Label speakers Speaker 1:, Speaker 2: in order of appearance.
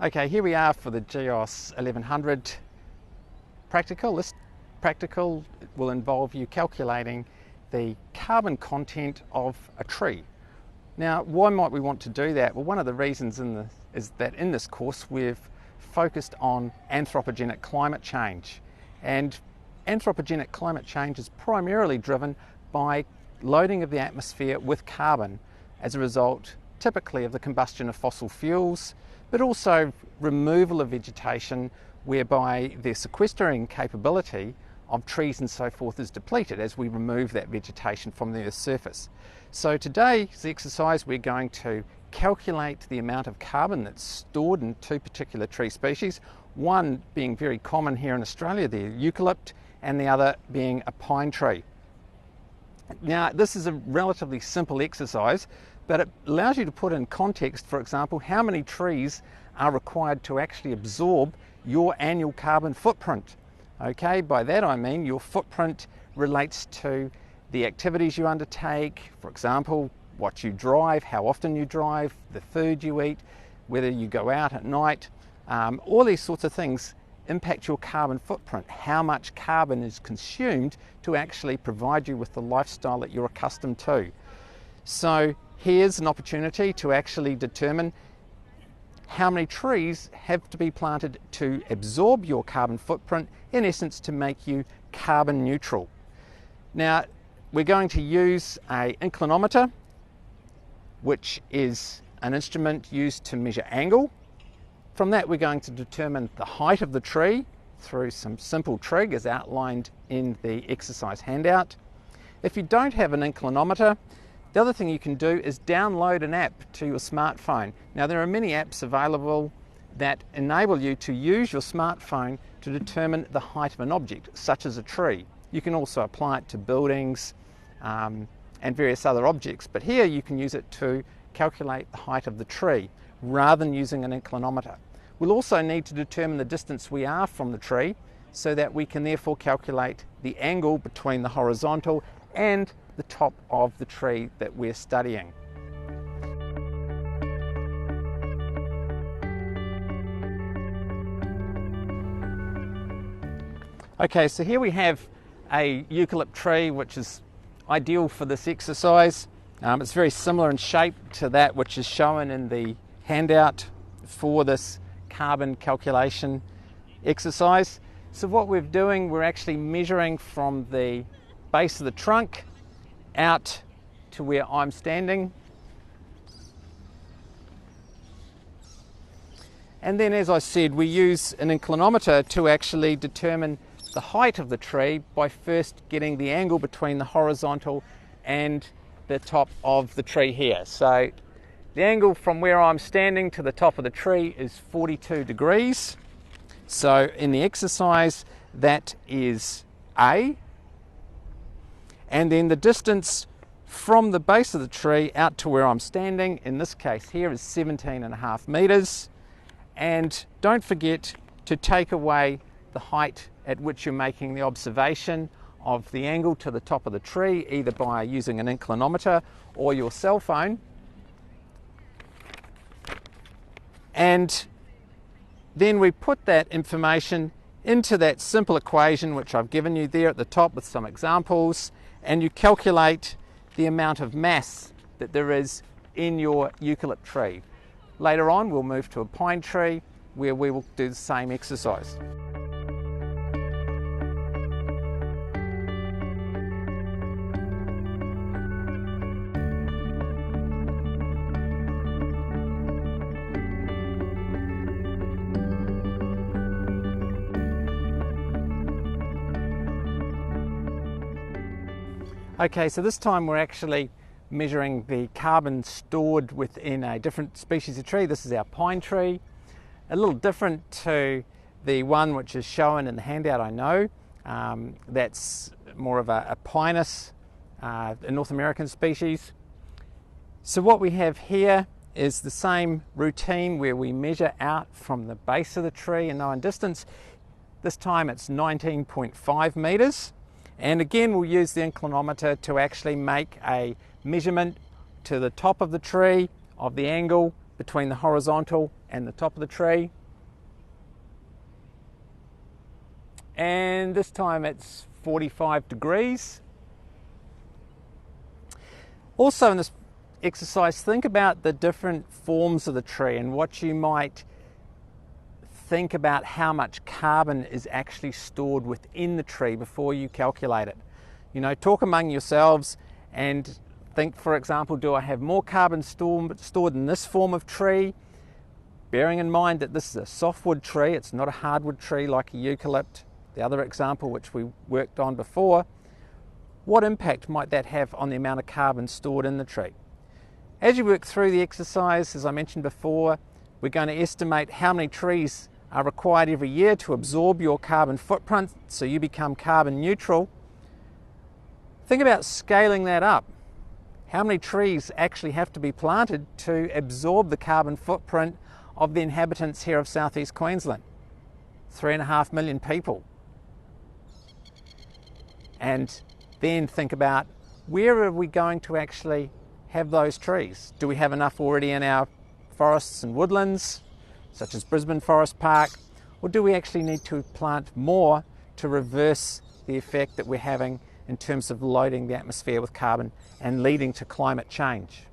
Speaker 1: Okay, here we are for the GEOS1100 practical. This practical will involve you calculating the carbon content of a tree. Now, why might we want to do that? Well, one of the reasons is that in this course we've focused on anthropogenic climate change. And anthropogenic climate change is primarily driven by loading of the atmosphere with carbon as a result typically of the combustion of fossil fuels, but also removal of vegetation whereby the sequestering capability of trees and so forth is depleted as we remove that vegetation from the Earth's surface. So today's exercise we're going to calculate the amount of carbon that's stored in two particular tree species, one being very common here in Australia, the eucalypt, and the other being a pine tree. Now, this is a relatively simple exercise, but it allows you to put in context, for example, how many trees are required to actually absorb your annual carbon footprint. Okay, by that I mean your footprint relates to the activities you undertake, for example, what you drive, how often you drive, the food you eat, whether you go out at night, all these sorts of things impact your carbon footprint, how much carbon is consumed to actually provide you with the lifestyle that you're accustomed to. So here's an opportunity to actually determine how many trees have to be planted to absorb your carbon footprint, in essence to make you carbon neutral. Now, we're going to use an inclinometer, which is an instrument used to measure angle. From that, we're going to determine the height of the tree through some simple trig as outlined in the exercise handout. If you don't have an inclinometer, the other thing you can do is download an app to your smartphone. Now, there are many apps available that enable you to use your smartphone to determine the height of an object, such as a tree. You can also apply it to buildings and various other objects, but here you can use it to calculate the height of the tree rather than using an inclinometer. We'll also need to determine the distance we are from the tree so that we can therefore calculate the angle between the horizontal and the top of the tree that we're studying. Okay, so here we have a eucalypt tree which is ideal for this exercise. It's very similar in shape to that which is shown in the handout for this carbon calculation exercise. So what we're doing, we're actually measuring from the base of the trunk out to where I'm standing. And then, as I said, we use an inclinometer to actually determine the height of the tree by first getting the angle between the horizontal and the top of the tree here. So the angle from where I'm standing to the top of the tree is 42 degrees. So in the exercise, that is A. And then the distance from the base of the tree out to where I'm standing, in this case here, is 17.5 meters. And don't forget to take away the height at which you're making the observation of the angle to the top of the tree, either by using an inclinometer or your cell phone. And then we put that information into that simple equation which I've given you there at the top with some examples, and you calculate the amount of mass that there is in your eucalypt tree. Later on we'll move to a pine tree where we will do the same exercise. Okay, so this time we're actually measuring the carbon stored within a different species of tree. This is our pine tree. A little different to the one which is shown in the handout, I know. That's more of a pinus, a North American species. So what we have here is the same routine where we measure out from the base of the tree in known distance. This time it's 19.5 meters. And again, we'll use the inclinometer to actually make a measurement to the top of the tree of the angle between the horizontal and the top of the tree. And this time it's 45 degrees. Also in this exercise, think about the different forms of the tree and what you might think about how much carbon is actually stored within the tree before you calculate it. You know, talk among yourselves and think, for example, do I have more carbon stored in this form of tree? Bearing in mind that this is a softwood tree, it's not a hardwood tree like a eucalypt, the other example which we worked on before. What impact might that have on the amount of carbon stored in the tree? As you work through the exercise, as I mentioned before, we're going to estimate how many trees are required every year to absorb your carbon footprint so you become carbon neutral. Think about scaling that up. How many trees actually have to be planted to absorb the carbon footprint of the inhabitants here of southeast Queensland? 3.5 million people. And then think about, where are we going to actually have those trees? Do we have enough already in our forests and woodlands, such as Brisbane Forest Park, or do we actually need to plant more to reverse the effect that we're having in terms of loading the atmosphere with carbon and leading to climate change?